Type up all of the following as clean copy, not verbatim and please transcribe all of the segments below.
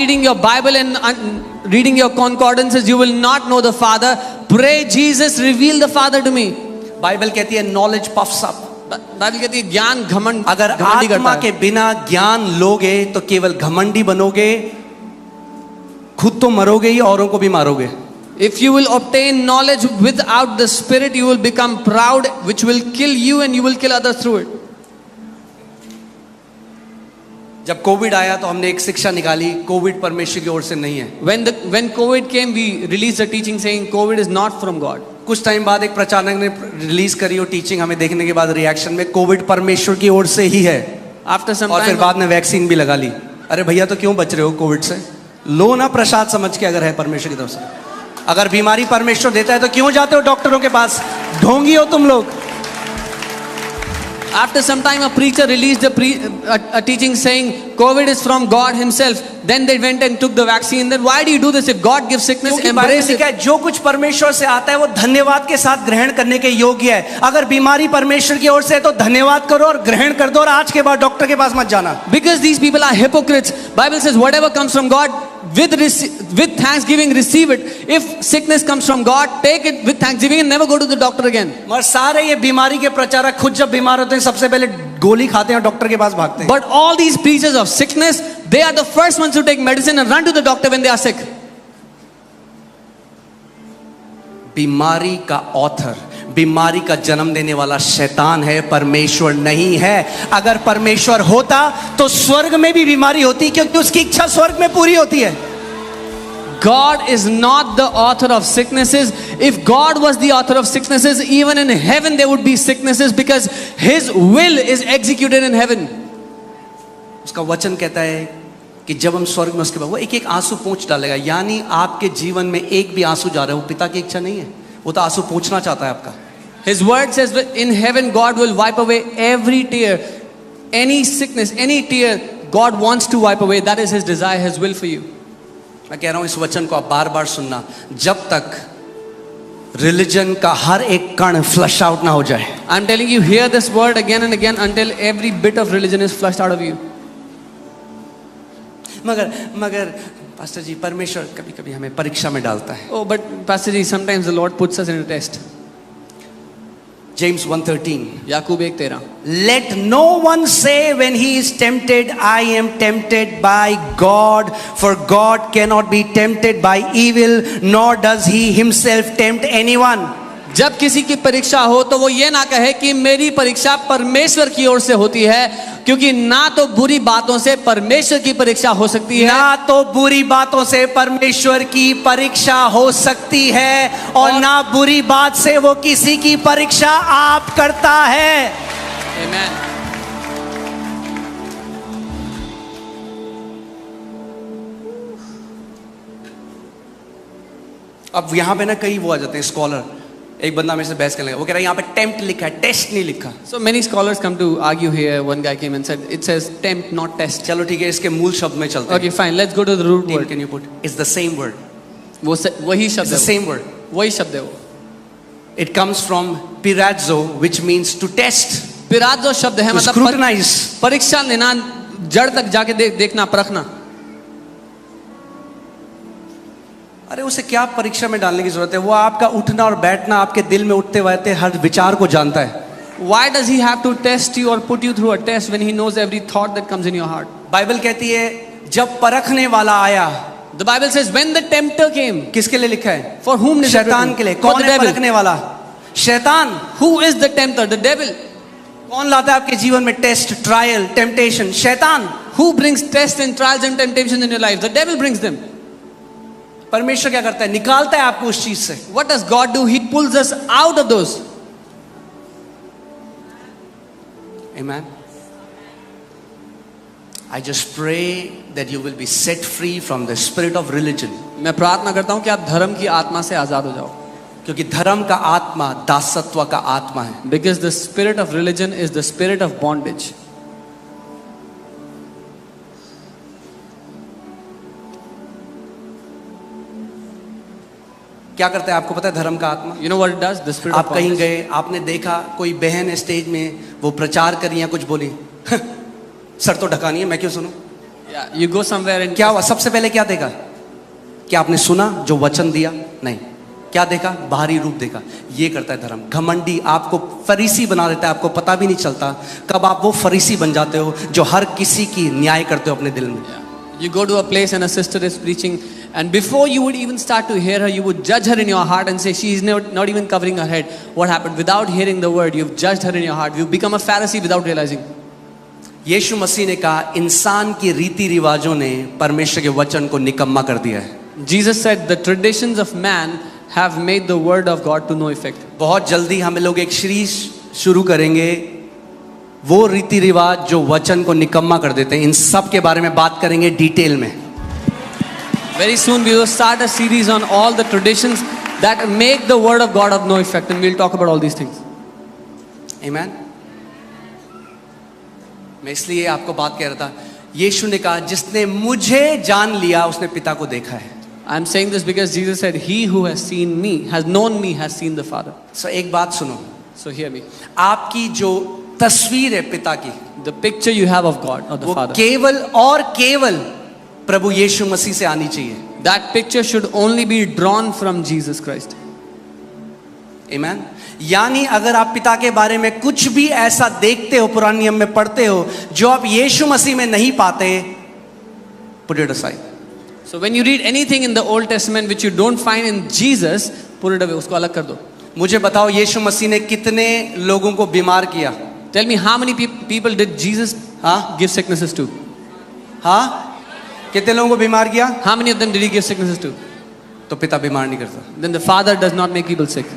reading your Bible and reading your concordances, you will not know the Father. Pray, Jesus, reveal the Father to me. Bible कहती है knowledge puffs up. Bible कहती है ज्ञान घमंड अगर आत्मा के बिना ज्ञान लोगे तो केवल घमंडी बनोगे, खुद तो मरोगे ही, औरों को भी मारोगे. If you will obtain knowledge without the Spirit, you will become proud, which will kill you and you will kill others through it. जब कोविड आया तो हमने एक शिक्षा निकाली, कोविड परमेश्वर की ओर से नहीं है. When COVID came, we released a teaching saying COVID is not from God. कुछ टाइम बाद एक प्रचारक ने रिलीज करी वो टीचिंग, हमें देखने के बाद रिएक्शन में कोविड परमेश्वर की ओर से ही है. After some और फिर time, बाद में वैक्सीन भी लगा ली. अरे भैया तो क्यों बच रहे हो कोविड से? लो ना प्रसाद समझ के, अगर है परमेश्वर की तरफ से. अगर बीमारी परमेश्वर देता है तो क्यों जाते हो डॉक्टरों के पास? ढोंगी हो तुम लोग. after some time, a preacher released a teaching saying COVID is from God Himself. Then they went and took the vaccine. Then why do you do this? If God gives sickness, embrace it. जो कुछ परमेश्वर से आता है वो धन्यवाद के साथ ग्रहण करने के योग्य है. अगर बीमारी परमेश्वर की ओर से है तो धन्यवाद करो और ग्रहण कर दो, और आज के बाद डॉक्टर के पास मत जाना. Because these people are hypocrites. Bible says whatever comes from God, with thanksgiving receive it. If sickness comes from God, take it with thanksgiving and never go to the doctor again. मगर सारे ये बीमारी के प्रचारक खुद जब बीमार होते हैं सबसे पहले गोली खाते हैं और डॉक्टर के पास भागते हैं. But all these preachers of sickness, they are the first ones to take medicine and run to the doctor when they are sick. बीमारी का ऑथर, बीमारी का जन्म देने वाला शैतान है, परमेश्वर नहीं है. अगर परमेश्वर होता तो स्वर्ग में भी बीमारी होती, क्योंकि उसकी इच्छा स्वर्ग में पूरी होती है. God is not the author of sicknesses. If God was the author of sicknesses, even in heaven there would be sicknesses, because His will is executed in heaven. उसका वचन कहता है कि जब हम स्वर्ग में उसके बाद वो एक एक आंसू पोंछ डालेगा. यानी आपके जीवन में एक भी आंसू जा रहा है वो पिता की इच्छा नहीं है, वो तो आंसू पोंछना चाहता है आपका. His word says that in heaven God will wipe away every tear, any sickness, any tear God wants to wipe away. That is His desire, His will for you. मैं कह रहा हूं इस वचन को आप बार बार सुनना, जब तक रिलीजन का हर एक कण फ्लश आउट ना हो जाए. I'm telling you, hear this word again and again until every bit of religion is flushed out of you. मगर पास्टर जी, परमेश्वर कभी कभी हमें परीक्षा में डालता है. Oh, but Pastor Ji, sometimes the Lord puts us in a test. James 1:13. Yakub 1:13. Let no one say when he is tempted, I am tempted by God, for God cannot be tempted by evil, nor does He Himself tempt anyone. जब किसी की परीक्षा हो तो वो ये ना कहे कि मेरी परीक्षा परमेश्वर की ओर से होती है, क्योंकि ना तो बुरी बातों से परमेश्वर की परीक्षा हो सकती है, ना तो बुरी बातों से परमेश्वर की परीक्षा हो सकती है, और ना बुरी बात से वो किसी की परीक्षा आप करता है. Amen. अब यहां पे ना कई वो आ जाते हैं स्कॉलर. एक बंदा मेरे से बहस करने लगा, वो कह रहा है यहाँ पे टेम्प्ट लिखा है, टेस्ट नहीं लिखा. So many scholars come to argue here. One guy came and said it says tempt, not test. चलो ठीक है, इसके मूल शब्द में चलते हैं. Okay, fine. Let's go to the root word. Can you put? It's the same word. वही शब्द It's the है. same word. वही शब्द है वो. It comes from pirazo, which means to test. पिराजो शब्द है, To मतलब scrutinize. परीक्षा लेना, जड़ तक जाके देखना, परखना. अरे उसे क्या परीक्षा में डालने की जरूरत है? वो आपका उठना और बैठना, आपके दिल में उठते बैठते हर विचार को जानता है. Why does He have to test you or put you through a test when He knows every thought that comes in your heart? Bible कहती है जब परखने वाला आया. The Bible says when the tempter came. किसके लिए लिखा है? For whom? शैतान के लिए. For कौन the है devil. परखने वाला? शैतान. Who is the tempter? The devil. कौन लाता है आपके जीवन में टेस्ट, ट्रायल, टेम्पटेशन? शैतान. Who brings tests and trials and temptations in your life? The devil brings them. परमेश्वर क्या करता है? निकालता है आपको उस चीज से. What does God do? He pulls us out of those. Amen. I just pray that you will be set free from the spirit of religion. मैं प्रार्थना करता हूं कि आप धर्म की आत्मा से आजाद हो जाओ. क्योंकि धर्म का आत्मा दासत्व का आत्मा है. Because the spirit of religion is the spirit of bondage. क्या करता है आपको पता है धर्म का आत्मा? You know what it does? The spirit आप of कहीं bondage. गए, आपने देखा कोई बहन है स्टेज में, वो प्रचार कर रही है, कुछ बोली, सर तो ढका नहीं है, मैं क्यों सुनूं? Yeah, you go somewhere and क्या हुआ? सबसे पहले क्या देखा? क्या आपने सुना जो वचन दिया? नहीं। क्या देखा? बाहरी रूप देखा। ये करता है धर्म। घमंडी आपको फरीसी बना देता है, आपको पता भी नहीं चलता कब आप वो फरीसी बन जाते हो जो हर किसी की न्याय करते हो अपने दिल में। you go to a place and a sister is preaching, and before you would even start to hear her, you would judge her in your heart and say she is not even covering her head. What happened? Without hearing the word, you've judged her in your heart. You've become a Pharisee without realizing. यीशु मसीह ने कहा इंसान की रीति रिवाजों ने परमेश्वर के वचन को निकम्मा कर दिया है। Jesus said the traditions of man have made the word of God to no effect. बहुत जल्दी हम लोग एक सीरीज शुरू करेंगे, वो रीति रिवाज जो वचन को निकम्मा कर देते हैं। इन सब के बारे में बात करेंगे डिटेल में। Very soon we will start a series on all the traditions that make the word of God of no effect, and we'll talk about all these things. Amen. मैं इसलिए आपको बात कह रहा था, यीशु ने कहा जिसने मुझे जान लिया उसने पिता को देखा है। I'm saying this because Jesus said, "He who has seen me, has known me, has seen the Father." So एक बात सुनो, So hear me. आपकी जो तस्वीर है पिता की, The picture you have of God, of the वो Father, केवल और केवल प्रभु यीशु मसीह से आनी चाहिए। that picture should only be drawn from Jesus Christ. Amen. यानी अगर आप पिता के बारे में कुछ भी ऐसा देखते हो, पुराने नियम में पढ़ते हो, जो आप यीशु मसीह में नहीं पाते, put it aside. So when you read anything in the Old Testament which you don't find in Jesus, put it away, उसको अलग कर दो। मुझे बताओ यीशु मसीह ने कितने लोगों को बीमार किया? Tell me how many people did Jesus give sicknesses to? हाँ, कितने लोगों को बीमार किया? How many of them did he give sicknesses to? तो पिता बीमार नहीं करता। Then the Father does not make people sick.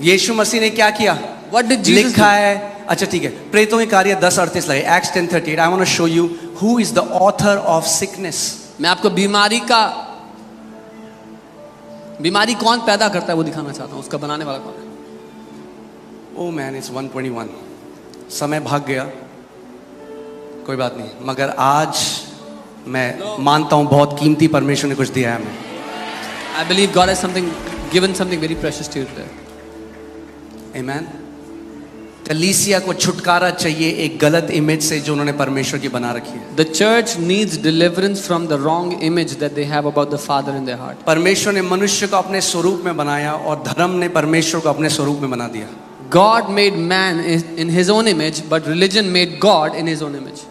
यीशु मसीह ने क्या किया? What did Jesus लिखा do? है, अच्छा ठीक है, प्रेतों के कार्य 10:38 लगे, Acts 10:38. I want to show you who is the author of sickness. मैं आपको बीमारी कौन पैदा करता है वो दिखाना चाहता हूँ, उसका बनाने वाला कौन है? Oh man, it's 1:21. समय भाग गया, कोई बात नहीं, मगर आज मैं मानता हूँ बहुत कीमती परमेश्वर ने कुछ दिया है हमें। I believe God has given something very precious to you today. Amen. कलीसिया को छुटकारा चाहिए एक गलत इमेज से जो उन्होंने परमेश्वर की बना रखी है। The church needs deliverance from the wrong image that they have about the Father in their heart. परमेश्वर ने मनुष्य को अपने स्वरूप में बनाया और धर्म ने परमेश्वर को अपने स्वरूप में बना दिया। God made man in his own image, but religion made God in his own image.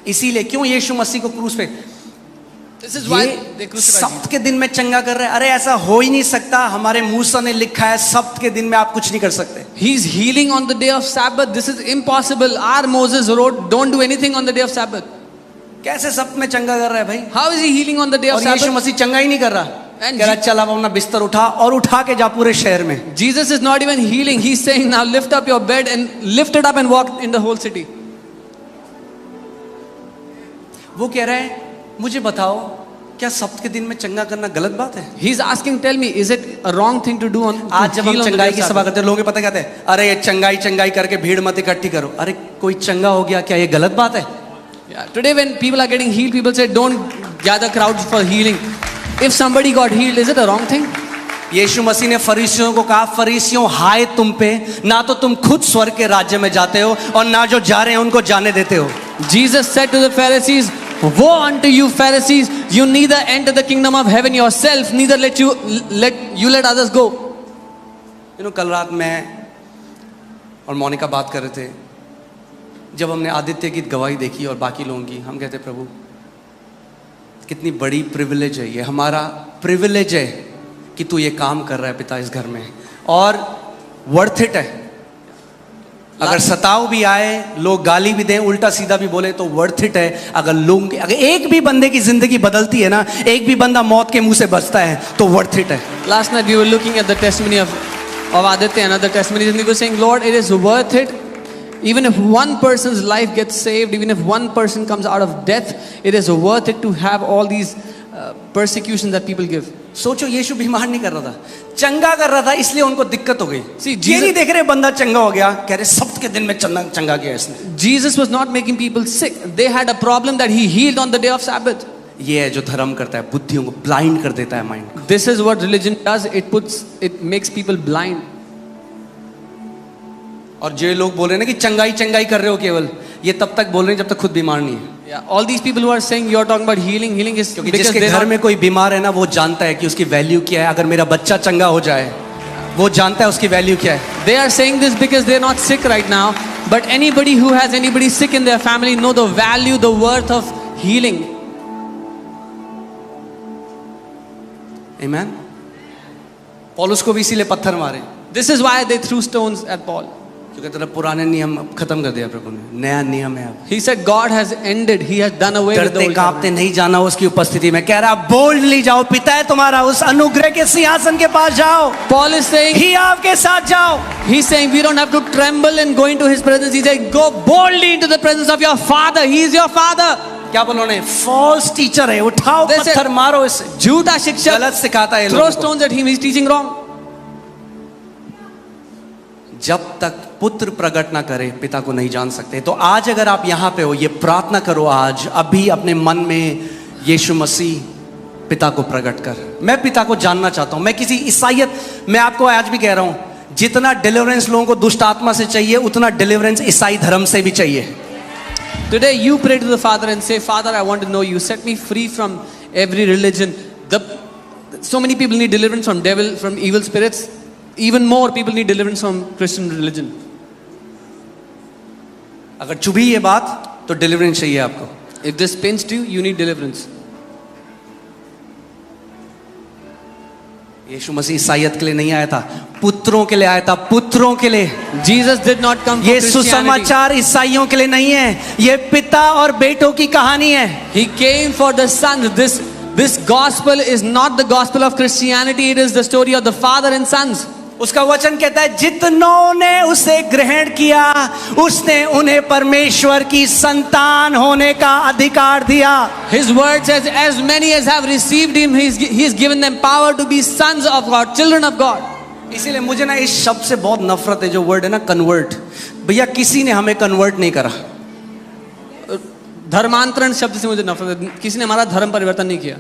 इसीलिए क्यों यीशु मसीह को क्रूस पे This is why they crucified सब्त के दिन में चंगा कर रहे हैं? अरे ऐसा हो ही नहीं सकता, हमारे मूसा ने लिखा है सब्त के दिन में आप कुछ नहीं कर सकते। He's healing on the day of Sabbath. This is impossible. Our Moses wrote, "Don't do anything on the day of Sabbath." कैसे सब्त में चंगा कर रहा है भाई? How is he healing on the day of और यीशु Sabbath? मसीह चंगा ही नहीं कर रहा, And कह रहा चल अब अपना बिस्तर उठा और उठा के जा पूरे शहर में। Jesus is not even healing. He's saying, "Now lift up your bed and lift it up and walk in the whole city." वो कह रहा है मुझे बताओ क्या सब्त के दिन में चंगा करना गलत बात है? He's asking, "Tell me, is it a wrong thing to do on आज जब हम heal on the चंगाई day की of सभा Sabbath?" करते हैं, लोगों को पता कहते हैं अरे ये चंगाई करके भीड़ मत इकट्ठी करो। अरे कोई चंगा हो गया क्या ये गलत बात है? Yeah. Today when people are getting healed, people say, "Don't gather crowds for healing." If somebody got healed, is it a wrong thing? यीशु मसीह ने फरीसियों को कहा फरीसियों हाय तुम पे, ना तो तुम खुद स्वर्ग के राज्य में जाते हो और ना जो जा रहे हैं उनको जाने देते हो। Jesus said to the Pharisees, "Woe unto you Pharisees, you neither enter the kingdom of heaven yourself, neither let others go." कल रात मैं और मोनिका बात कर रहे थे, जब हमने आदित्य की गवाही देखी और बाकी लोगों की, हम कहते प्रभु कितनी बड़ी प्रिविलेज है, ये हमारा प्रिविलेज है कि तू ये काम कर रहा है पिता इस घर में, और वर्थ इट है। अगर सताव भी आए, लोग गाली भी दें, उल्टा सीधा भी बोले, तो वर्थ इट है। अगर एक भी बंदे की जिंदगी बदलती है ना, एक भी बंदा मौत के मुंह से बचता है, तो वर्थ इट है। Last night we were looking at the testimony of Aditya and other testimonies, and we were saying, "Lord, it is worth it. Even if one person's life gets saved, even if one person comes out of death, it is worth it to have all these persecutions that people give." सोचो यीशु बीमार नहीं कर रहा था, चंगा कर रहा था, इसलिए उनको दिक्कत हो गई। See, ये नहीं देख रहे बंदा चंगा हो गया, कह रहे सब्त के दिन में चंगा किया इसने। Jesus was not making people sick. They had a problem that he healed on the day of Sabbath. ये है जो धर्म करता है, बुद्धियों को ब्लाइंड कर देता है, माइंड को। This is what religion does. It makes people blind. और जो लोग बोल रहे हैं ना कि चंगाई चंगाई कर रहे हो केवल, ये तब तक बोल रहे हैं जब तक खुद बीमार नहीं है। Yeah, all these people who are saying you are talking about healing, healing is क्योंकि because जिसके they're घर not, में कोई बीमार है ना, वो जानता है कि उसकी वैल्यू क्या है। अगर मेरा बच्चा चंगा हो जाए, वो जानता है उसकी वैल्यू क्या है। they are saying this because they're not sick right now. But anybody who has anybody sick in their family know the value, the worth of healing. आमीन। पौलुस को भी इसीलिए पत्थर मारे, This is why they threw stones at Paul. क्योंकि तेरा पुराने नियम अब खत्म कर दिया प्रभु ने, नया नियम है अब। He said God has ended, He has done away with the डरते old कांपते covenant. नहीं जाना उसकी उपस्थिति में। कह रहा बोल्डली जाओ, पिता है तुम्हारा, उस अनुग्रह के सिंहासन के पास जाओ, Paul is saying, ही आपके साथ जाओ। he's saying we don't have to tremble and go into His presence. He said go boldly into the presence of your Father. He is your Father. क्या बोलो ने, फॉल्स टीचर है, उठाओ They said- पत्थर मारो इसे, झूठा शिक्षक, गलत सिखाता है throw लोगों को। stones at him. He's teaching wrong. जब तक पुत्र प्रकट ना करे पिता को नहीं जान सकते। तो आज अगर आप यहां पे हो, ये प्रार्थना करो आज अभी अपने मन में, यीशु मसीह पिता को प्रकट कर। मैं पिता को जानना चाहता हूं। मैं किसी ईसाइयत, मैं आपको आज भी कह रहा हूं, जितना डिलीवरेंस लोगों को दुष्ट आत्मा से चाहिए, उतना डिलीवरेंस ईसाई धर्म से भी चाहिए। Today you pray to the Father and say, Father, I want to know you. Set me free from every religion. So many people need deliverance from devil, from evil spirits. Even more people need deliverance from Christian religion. अगर चुभी ये बात तो deliverance चाहिए आपको। If this pinched you, you need deliverance. यीशु मसीह ईसाइयत के लिए नहीं आया था, पुत्रों के लिए आया था, पुत्रों के लिए। Jesus did not come for ये Christianity. सुसमाचार ईसाइयों के लिए नहीं है, ये पिता और बेटों की कहानी है। He came for the sons. This gospel is not the gospel of Christianity. It is the story of the father and sons. उसका वचन कहता है जितनों ने उसे ग्रहण किया, उसने उन्हें परमेश्वर की संतान होने का अधिकार दिया। His word says, as many as have received him, he's given them power to be sons of God, children of God. इसीलिए मुझे ना इस शब्द से बहुत नफरत है, जो वर्ड है ना कन्वर्ट। भैया किसी ने हमें कन्वर्ट नहीं करा। धर्मांतरण शब्द से मुझे नफरत है। किसी ने हमारा धर्म परिवर्तन नहीं किया।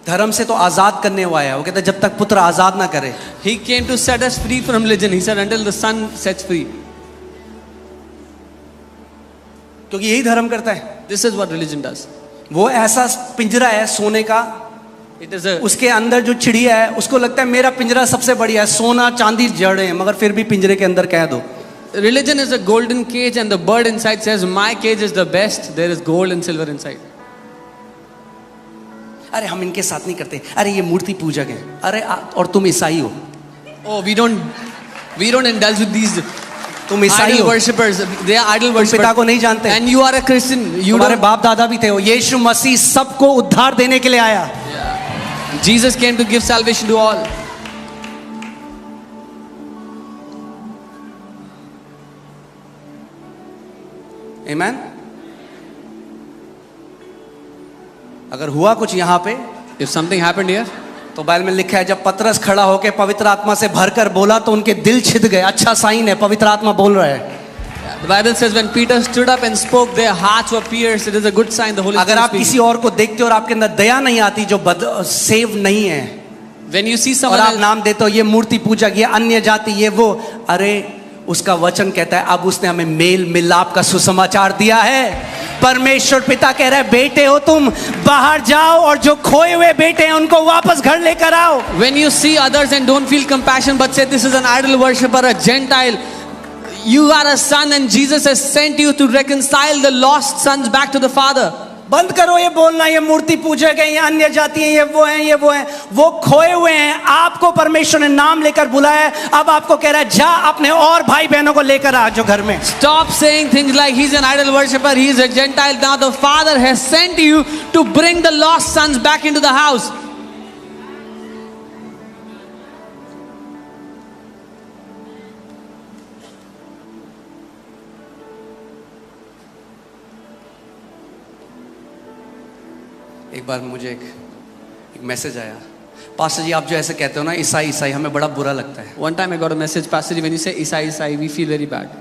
धर्म से तो आजाद करने हुआ है। वो कहता है जब तक पुत्र आजाद ना करे। He came to set us free from religion. He said until the son sets free. क्योंकि यही धर्म करता है। This is what religion does. वो ऐसा पिंजरा है सोने का, It is a, उसके अंदर जो चिड़िया है उसको लगता है मेरा पिंजरा सबसे बढ़िया है, सोना चांदी जड़े हैं, मगर फिर भी पिंजरे के अंदर कह दो। religion is a golden cage and the bird inside says my cage is the best. There is gold and silver inside. अरे हम इनके साथ नहीं करते, अरे ये मूर्ति पूजक है, अरे और तुम ईसाई हो। Oh, we don't indulge with these तुम ईसाई idol हो, worshippers. They are idol तुम पिता worshippers. को नहीं जानते। And you are a Christian. You तुम्हारे don't. बाप दादा भी थे। वो यीशु मसीह सबको उद्धार देने के लिए आया। Jesus came to give salvation to all. आमीन। अगर हुआ कुछ यहाँ पे, If something happened here, तो बाइबल में लिखा है जब पतरस खड़ा होकर पवित्र आत्मा से भरकर बोला तो उनके दिल छिद गए। अच्छा साइन है, पवित्र आत्मा बोल रहा है। the Bible says when Peter stood up and spoke, their hearts were pierced. It is a good sign. The Holy अगर Spirit आप speaking. किसी और को देखते हो और आपके अंदर दया नहीं आती, जो सेव नहीं है, When you see और someone आप else, नाम देते हो ये मूर्ति पूजक, ये अन्य जाति, ये वो, अरे उसका वचन कहता है अब उसने हमें मेल मिलाप का सुसमाचार दिया है। परमेश्वर पिता कह रहा है बेटे हो तुम, बाहर जाओ और जो खोए हुए बेटे हैं उनको वापस घर लेकर आओ। when you see others and don't feel compassion but say this is an idol worshipper, a Gentile, you are a son and Jesus has sent you to reconcile the lost sons back to the Father. बंद करो ये बोलना ये मूर्ति पूजक है, ये अन्य जाति है, ये वो है, ये वो है। वो खोए हुए हैं, आपको परमेश्वर ने नाम लेकर बुलाया है। अब आपको कह रहा है जा अपने और भाई बहनों को लेकर आ जो घर में। Stop saying things like he's an idol worshipper, he's a Gentile. Now the Father has sent you to bring the lost sons back into the house. एक बार मुझे एक मैसेज आया, पास्टर जी आप जो ऐसे कहते हो ना ईसाई ईसाई, हमें बड़ा बुरा लगता है। One time I got a message, Pastor, when you say Isai, Isai, we feel very bad.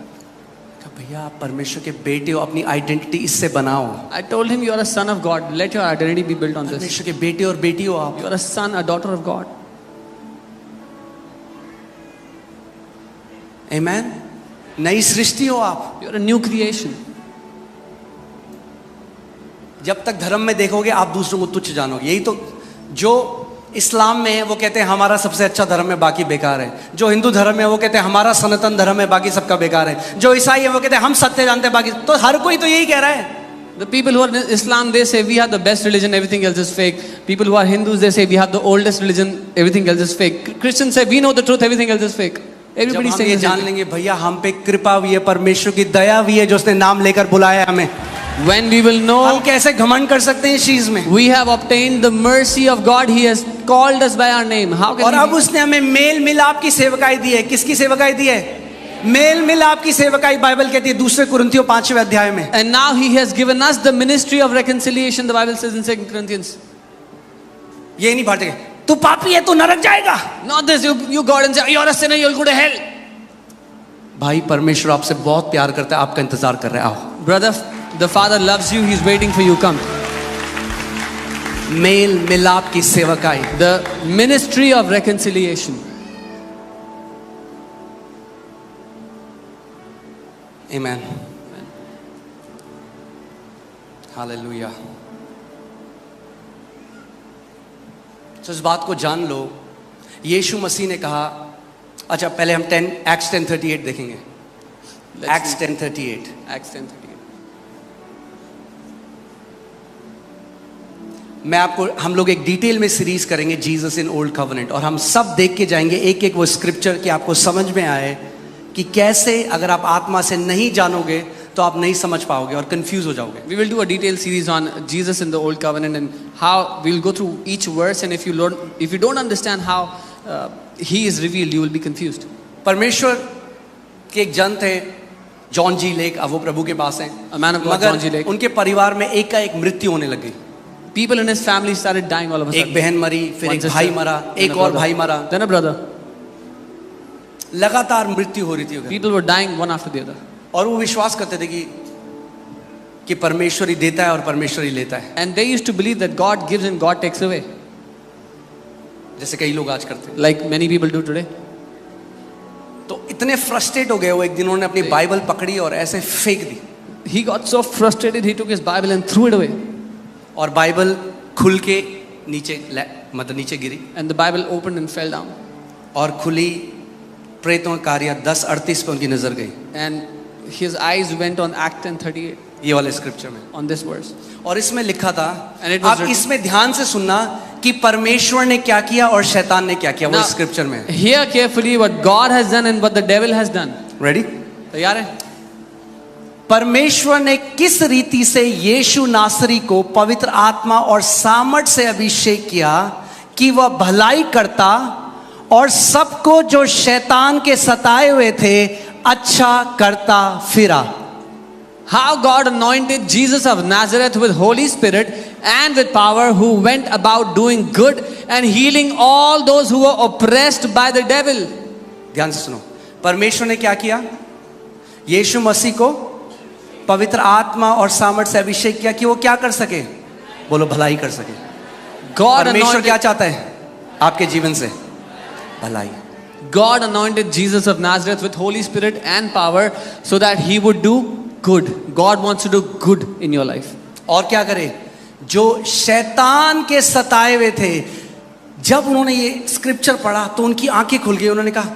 भैया आप परमेश्वर के बेटे हो, अपनी आइडेंटिटी इससे बनाओ। I told him you are a son of God. Let your identity be built on this. परमेश्वर के बेटे और बेटी हो आप। You are a son, a daughter of God. आमेन। नई सृष्टि हो आप। You're a new creation. जब तक धर्म में देखोगे आप दूसरों को तुच्छ जानोगे। यही तो जो इस्लाम में है वो कहते हैं हमारा सबसे अच्छा धर्म है, बाकी बेकार है। जो हिंदू धर्म है वो कहते हैं हमारा सनातन धर्म है, बाकी सबका बेकार है। जो ईसाई है वो कहते हैं हम सत्य जानते हैं, बाकी तो हर कोई तो यही कह रहा है। The people who are in Islam, they say we have the best religion, everything else is fake. People who are Hindus, they say we have the oldest religion, everything else is fake. Christians say we know the truth, everything else is fake. Everybody जब हम saying ये the same जान thing. लेंगे भैया हम पे कृपा हुई है, परमेश्वर की दया हुई है जो उसने नाम लेकर बुलाया है हमें, When we will हम know कैसे घमंड कर सकते हैं इस चीज में। we have obtained the mercy of God, He has called us by our name. How और can अब we? उसने हमें मेल मिलाप की सेवकाई दी है। किसकी सेवकाई दी है? मेल मिलाप की सेवकाई बाइबल कहती है दूसरे कुरिन्थियों 5वें अध्याय में। And now He has given us the ministry of reconciliation. The Bible says in 2 Corinthians. ये नहीं बांटेंगे तू पापी है तू नरक जाएगा। Not this, you go and say you're a sinner, you'll go to hell. भाई परमेश्वर आपसे बहुत प्यार करता है, आपका इंतजार कर रहा है। आओ। Brother, the Father loves you. He's waiting for you. Come. मेल मिलाप की सेवकाई। The ministry of reconciliation. Amen. Hallelujah. तो इस बात को जान लो, यीशु मसीह ने कहा, अच्छा पहले हम एक्ट्स 10:38 देखेंगे। एक्ट्स 10:38। Acts 10:38. मैं आपको, हम लोग एक डिटेल में सीरीज करेंगे जीसस इन ओल्ड कवेनेंट, और हम सब देख के जाएंगे एक एक वो स्क्रिप्चर कि आपको समझ में आए कि कैसे अगर आप आत्मा से नहीं जानोगे तो आप नहीं समझ पाओगे और कंफ्यूज हो जाओगे। We will do a detailed series on Jesus in the Old Covenant and how we'll go through each verse, and if you don't understand how He is revealed, you will be confused. परमेश्वर के एक जन थे John G lake, अब वो प्रभु के पास हैं। A man of God, John G. मगर Lake. उनके परिवार में एक का एक मृत्यु होने लगी। People in his family started dying all of a sudden. एक बहन मरी, फिर One एक sister, भाई मरा, then एक a और brother, भाई मरा, then a brother. लगातार मृत्यु हो रही थी उधर। People were dying one after the other. और वो विश्वास करते थे कि परमेश्वर ही देता है और परमेश्वर ही लेता है, And they used to believe that God gives and God takes away, जैसे कई लोग आज करते हैं। like many people do today. तो इतने फ्रस्ट्रेट हो गए वो, एक दिन उन्होंने अपनी बाइबल पकड़ी और ऐसे फेंक दी, He got so frustrated, he took his Bible and threw it away. और बाइबल खुल के नीचे मतलब नीचे गिरी, And the Bible opened and fell down. और खुली प्रेतों का कार्य 10:38 पे उनकी नजर गई, And his eyes went on Act 10:38, ये वाले स्क्रिप्चर में। on this verse. और इसमें लिखा था, And it was आप written- इसमें ध्यान से सुनना कि परमेश्वर ने क्या किया और शैतान ने क्या किया, वो Now, स्क्रिप्चर में। Hear carefully what God has done and what the devil has done. Ready? तैयार है? परमेश्वर ने किस रीति से यीशु नासरी को पवित्र आत्मा और सामर्थ से अभिषेक किया कि वह भलाई करता और सबको जो शैतान के सताए हुए थे अच्छा करता फिरा। How God anointed Jesus of Nazareth with Holy Spirit and with power, who went about doing good and healing all those who were oppressed by the devil. ध्यान से सुनो, परमेश्वर ने क्या किया? यीशु मसीह को पवित्र आत्मा और सामर्थ से अभिषेक किया कि वो क्या कर सके? बोलो भलाई कर सके। God परमेश्वर क्या anointed, चाहता है आपके जीवन से? भलाई। God anointed Jesus of Nazareth with Holy Spirit and power so that he would do good. God wants to do good in your life. और क्या करे? जो शैतान के सताए हुए थे, जब उन्होंने ये स्क्रिप्चर पढ़ा तो उनकी आंखें खुल गई। उन्होंने कहा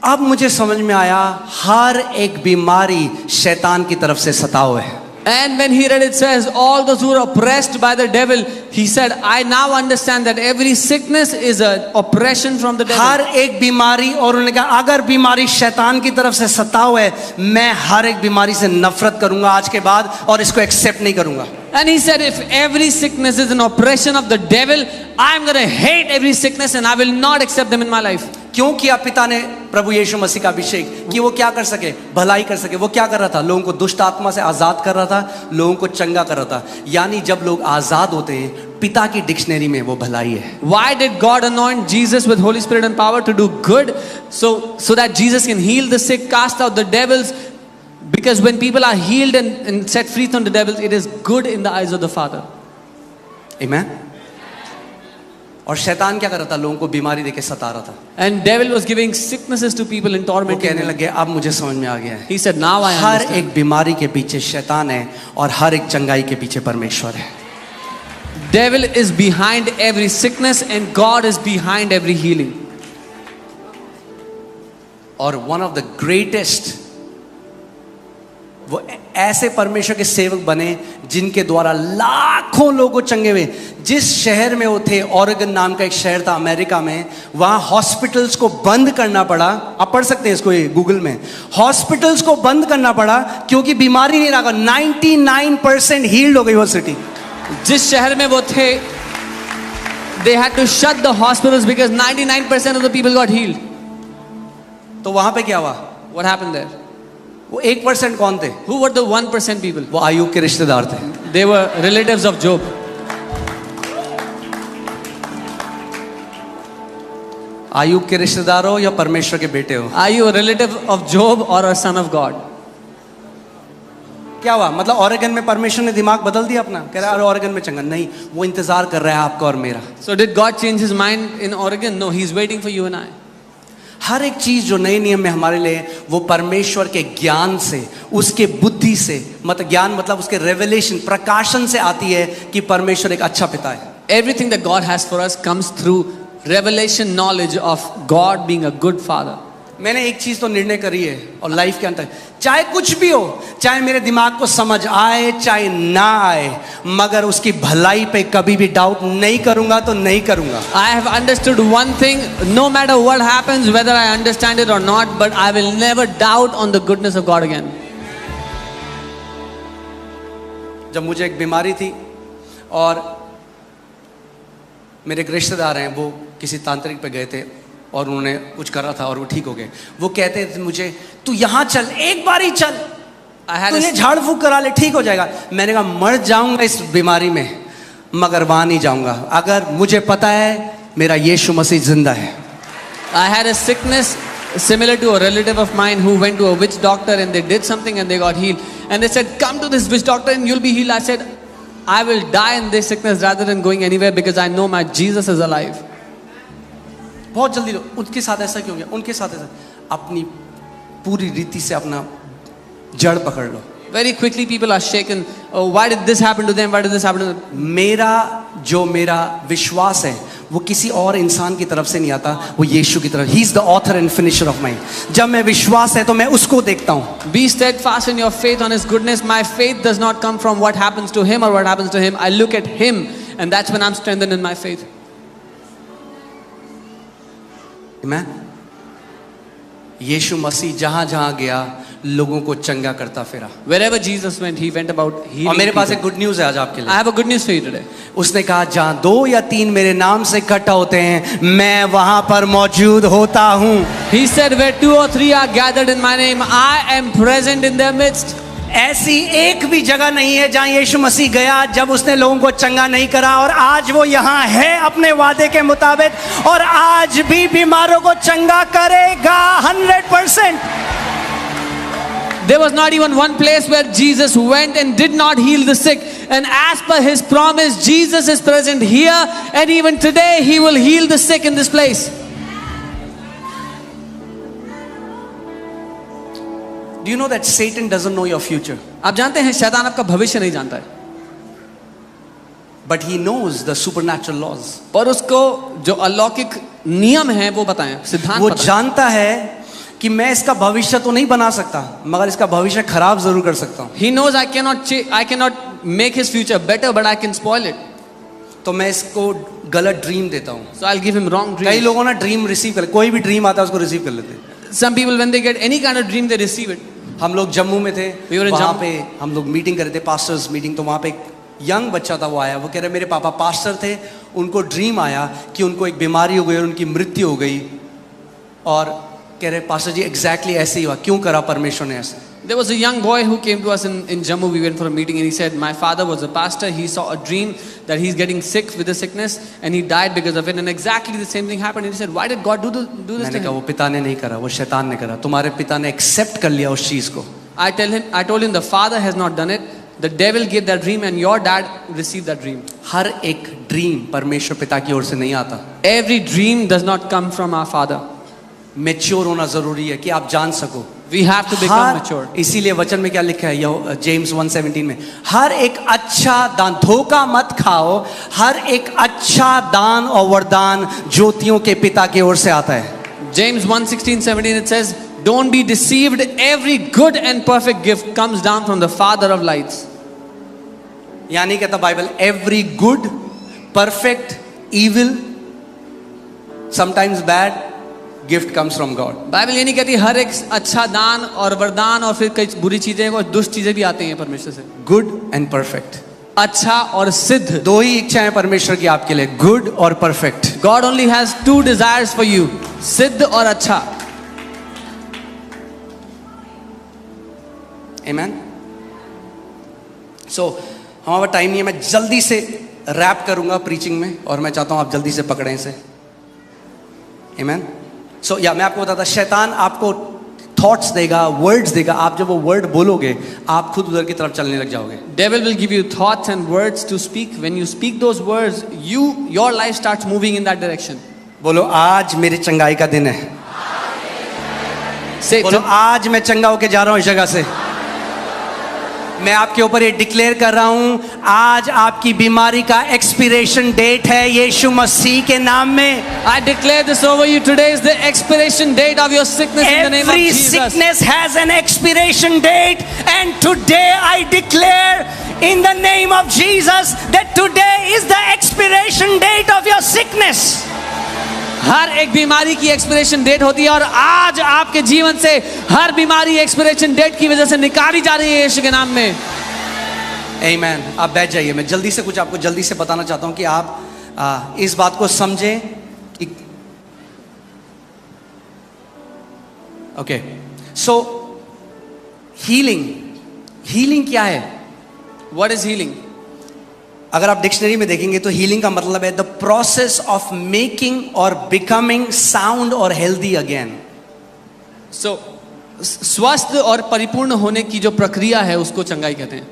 अब मुझे समझ में आया, हर एक बीमारी शैतान की तरफ से सता हुआ है। And when he read it says all those who are oppressed by the devil, he said, I now understand that every sickness is an oppression from the devil. हर एक बीमारी, और उन्होंने कहा अगर बीमारी शैतान की तरफ से सता हुआ है, मैं हर एक बीमारी से नफरत करूंगा आज के बाद और इसको एक्सेप्ट नहीं करूंगा। And he said, if every sickness is an oppression of the devil, I'm going to hate every sickness and I will not accept them in my life. क्यों किया पिता ने प्रभु यीशु मसीह का अभिषेक? कि वो क्या कर सके? भलाई कर सके। वो क्या कर रहा था? लोगों को दुष्ट आत्मा से आजाद कर रहा था, लोगों को चंगा कर रहा था। यानी जब लोग आजाद होते हैं, पिता की डिक्शनरी में वो भलाई है। Why did God anoint Jesus with Holy Spirit and power? To do good, so that Jesus can heal the sick, cast out the devils. Because when people are healed and set free from the devils, it is good in the eyes of the Father. Amen? और शैतान क्या कर रहा था, लोगों को बीमारी देके सता रहा था। And devil was giving sicknesses to people and वो tormenting कहने them. लगे अब मुझे समझ में आ गया है, He said, now I her understand. एक बीमारी के पीछे शैतान है और हर एक चंगाई के पीछे परमेश्वर है। Devil is behind every sickness and God is behind every healing. और वन ऑफ द ग्रेटेस्ट, वो ऐसे परमेश्वर के सेवक बने जिनके द्वारा लाखों लोगों चंगे हुए। जिस शहर में वो थे, ऑरेगन नाम का एक शहर था अमेरिका में, वहां हॉस्पिटल्स को बंद करना पड़ा। आप पढ़ सकते हैं इसको गूगल में, हॉस्पिटल्स को बंद करना पड़ा क्योंकि बीमारी नहीं रहा। 99% हील्ड हो गई वो सिटी। जिस शहर में वो थे, they had to shut the hospitals because 99% of the people got healed. तो वहां पे क्या हुआ? What happened there? वो 1% कौन थे? Who were the 1% people? वो अय्यूब के रिश्तेदार थे। They were relatives of Job. अय्यूब के रिश्तेदार हो या परमेश्वर के बेटे हो? Are you a relative of Job or a son of God? क्या हुआ? मतलब ऑरेगन में परमेश्वर ने दिमाग बदल दिया अपना, कह रहा है अरे ऑरेगन में चंगा नहीं, वो इंतजार कर रहा है आपका और मेरा। So did God change his mind in Oregon? No, he's waiting for you and I. हर एक चीज जो नए नियम में हमारे लिए, वो परमेश्वर के ज्ञान से, उसके बुद्धि से, मतलब ज्ञान मतलब उसके रेवलेशन, प्रकाशन से आती है कि परमेश्वर एक अच्छा पिता है। Everything that God has for us comes through revelation knowledge of God being a good father. मैंने एक चीज तो निर्णय करी है और लाइफ के अंत तक, चाहे कुछ भी हो, चाहे मेरे दिमाग को समझ आए चाहे ना आए, मगर उसकी भलाई पे कभी भी डाउट नहीं करूंगा तो नहीं करूंगा। I have understood one thing, no matter what happens, whether I understand it or not, but I will never doubt on the goodness of God again. जब मुझे एक बीमारी थी और मेरे एक रिश्तेदार हैं, वो किसी तांत्रिक पे गए थे और उन्होंने कुछ करा था और वो ठीक हो गए। वो कहते थे मुझे, तू यहाँ चल, एक बार ही चल, तू ये झाड़ फूक करा ले, ठीक हो जाएगा। मैंने कहा मर जाऊंगा इस बीमारी में, मगर वहां नहीं जाऊंगा। अगर मुझे पता है मेरा यीशु मसीह जिंदा है। I had a sickness similar to a relative of mine who went to a witch doctor and they did something and they got healed. And they said, come to this witch doctor and you'll be healed. I said, I will die in this sickness rather than going anywhere because I know my Jesus is alive. बहुत जल्दी लोग, उनके साथ ऐसा क्यों गया, उनके साथ ऐसा, अपनी पूरी रीति से अपना जड़ पकड़ लो। Very quickly people are shaken. Oh, why did this happen to them? Why did this happen to them? मेरा विश्वास है वो किसी और इंसान की तरफ से नहीं आता, वो यीशु की तरफ। He is the author and finisher of my. जब मैं विश्वास है तो मैं उसको देखता हूँ। Be steadfast in your faith on his goodness. My faith does not come from what happens to him or what happens to him. I look at him and that's when I'm strengthened in my faith. Amen? यीशु मसीह जहां जहां गया लोगों को चंगा करता फिरा। Wherever Jesus went, he went about healing. और मेरे पास people. एक गुड न्यूज है आज आपके I लिए। have a good news for you today. उसने कहा जहां 2 या 3 मेरे नाम से इकट्ठा होते हैं, मैं वहां पर मौजूद होता हूं। He said, where 2 or 3 are gathered in my name, I am present in their midst. ऐसी एक भी जगह नहीं है जहां यीशु मसीह गया जब उसने लोगों को चंगा नहीं करा, और आज वो यहां है अपने वादे के मुताबिक, और आज भी बीमारों को चंगा करेगा 100%। There was not even one place where Jesus went and did not heal the sick. And as per his promise, Jesus is present here, and even today he will heal the sick in this place. Do you know that Satan doesn't know your future? आप जानते हैं शैतान आपका भविष्य नहीं जानता है, But he knows the supernatural laws. पर उसको जो अलौकिक नियम है वो बताएं, सिद्धांत वो बताएं। जानता है कि मैं इसका भविष्य तो नहीं बना सकता, मगर इसका भविष्य खराब जरूर कर सकता हूं। He knows I cannot make his future better, but I can spoil it. तो मैं इसको गलत ड्रीम देता हूं। So I'll give him wrong कई dreams. लोगों ना ड्रीम रिसीव कर, कोई भी ड्रीम आता है उसको रिसीव कर लेते हैं। Some people when they get any kind of dream, they receive it. हम लोग जम्मू में थे, We were in वहाँ Jammu. पे हम लोग मीटिंग कर रहे थे, पास्टर्स मीटिंग। तो वहाँ पे एक यंग बच्चा था, वो आया, वो कह रहे मेरे पापा पास्टर थे, उनको ड्रीम आया कि उनको एक बीमारी हो गई और उनकी मृत्यु हो गई, और कह रहे पास्टर जी एग्जैक्टली ऐसे ही हुआ, क्यों करा परमेश्वर ने ऐसे। There was a young boy who came to us in Jammu. We went for a meeting and he said, my father was a pastor. He saw a dream that he's getting sick with a sickness and he died because of it. And exactly the same thing happened. And he said, why did God do this to मैंने कहा him? वो पिता ने नहीं करा, वो शैतान ने करा। तुम्हारे पिता ने एक्सेप्ट कर लिया उस चीज को। I told him the father has not done it. The devil gave that dream and your dad received that dream. हर एक ड्रीम परमेश्वर पिता की ओर से नहीं आता. Every dream does not come from our Father. Mature होना जरूरी है कि आप जान सको. We have to become mature. इसीलिए वचन में क्या लिखा है जेम्स 1:17 में, हर एक अच्छा दान, धोखा मत खाओ, हर एक अच्छा दान और वरदान ज्योतियों के पिता की ओर से आता है. James 1:16-17 it says, don't be deceived, every good and perfect gift comes down from the Father of lights. यानी कहता Bible, every good, perfect, evil, sometimes bad gift comes from God. Bible ये नहीं कहती हर एक अच्छा दान और वरदान और फिर कई बुरी चीजें और दुष्ट चीजें भी आती हैं परमेश्वर से. गुड एंड परफेक्ट, अच्छा और सिद्ध. दो ही इच्छा है परमेश्वर की आपके लिए, गुड और perfect. God only has two desires for you, सिद्ध और अच्छा. Amen. So हमारा टाइम नहीं है, मैं जल्दी से रैप करूंगा प्रीचिंग में और मैं चाहता हूं आप जल्दी से पकड़ें इसे. Amen. So मैं आपको बताता, शैतान आपको थॉट्स देगा, वर्ड्स देगा, आप जब वो वर्ड बोलोगे आप खुद उधर की तरफ चलने लग जाओगे. Devil will give you thoughts and words to speak. When you speak those words, your life starts moving in that direction. बोलो, आज मेरी चंगाई का दिन है. Say, बोलो, आज मैं चंगा होके जा रहा हूं इस जगह से. मैं आपके ऊपर ये डिक्लेयर कर रहा हूं, आज आपकी बीमारी का एक्सपिरेशन डेट है यीशु मसीह के नाम में. I declare this over you. Today is the expiration date of your sickness in the name of Every Jesus. sickness has an expiration date, and today I declare in the name of Jesus that today is the expiration date of your sickness. हर एक बीमारी की expiration date होती है और आज आपके जीवन से हर बीमारी एक्सपिरेशन डेट की वजह से निकाली जा रही है यीशु के नाम में. Amen. आप बैठ जाइए. मैं जल्दी से कुछ आपको जल्दी से बताना चाहता हूं कि आप इस बात को समझें कि ओके. सो हीलिंग क्या है? What is healing? अगर आप डिक्शनरी में देखेंगे तो हीलिंग का मतलब है द प्रोसेस ऑफ मेकिंग और बिकमिंग साउंड और हेल्दी अगेन. So स्वस्थ और परिपूर्ण होने की जो प्रक्रिया है उसको चंगाई कहते हैं.